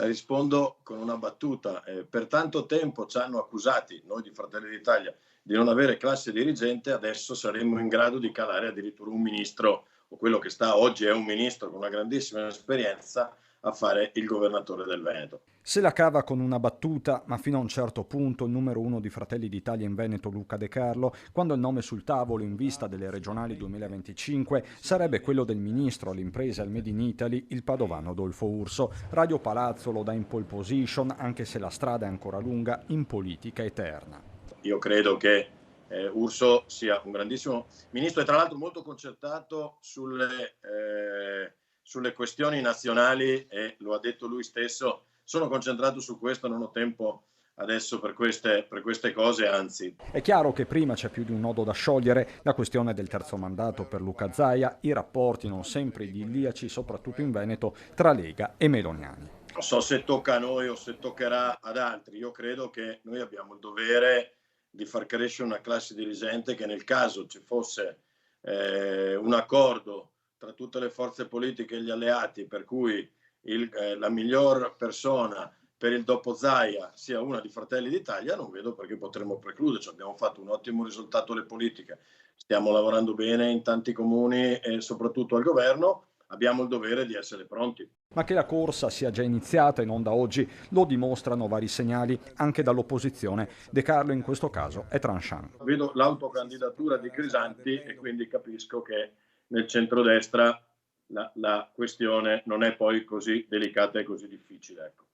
rispondo con una battuta. Per tanto tempo ci hanno accusati, noi di Fratelli d'Italia, di non avere classe dirigente, adesso saremmo in grado di calare addirittura un ministro, o quello che sta oggi è un ministro con una grandissima esperienza, a fare il governatore del Veneto. Se la cava con una battuta, ma fino a un certo punto il numero uno di Fratelli d'Italia in Veneto, Luca De Carlo, quando il nome sul tavolo in vista delle regionali 2025 sarebbe quello del ministro all'impresa e al Made in Italy, il padovano Adolfo Urso. Radio Palazzo lo dà in pole position, anche se la strada è ancora lunga, in politica eterna. Io credo che Urso sia un grandissimo ministro e tra l'altro molto concertato sulle questioni nazionali, e lo ha detto lui stesso: sono concentrato su questo, non ho tempo adesso per queste cose, anzi. È chiaro che prima c'è più di un nodo da sciogliere, la questione del terzo mandato per Luca Zaia, i rapporti non sempre idilliaci, soprattutto in Veneto, tra Lega e Meloniani. Non so se tocca a noi o se toccherà ad altri. Io credo che noi abbiamo il dovere di far crescere una classe dirigente che, nel caso ci fosse un accordo tra tutte le forze politiche e gli alleati, per cui la miglior persona per il dopo Zaia sia una di Fratelli d'Italia, non vedo perché potremmo precluderci. Abbiamo fatto un ottimo risultato alle politiche, stiamo lavorando bene in tanti comuni e soprattutto al governo. Abbiamo il dovere di essere pronti. Ma che la corsa sia già iniziata e non da oggi lo dimostrano vari segnali anche dall'opposizione. De Carlo in questo caso è tranchant. Vedo l'autocandidatura di Crisanti e quindi capisco che nel centrodestra la questione non è poi così delicata e così difficile. Ecco.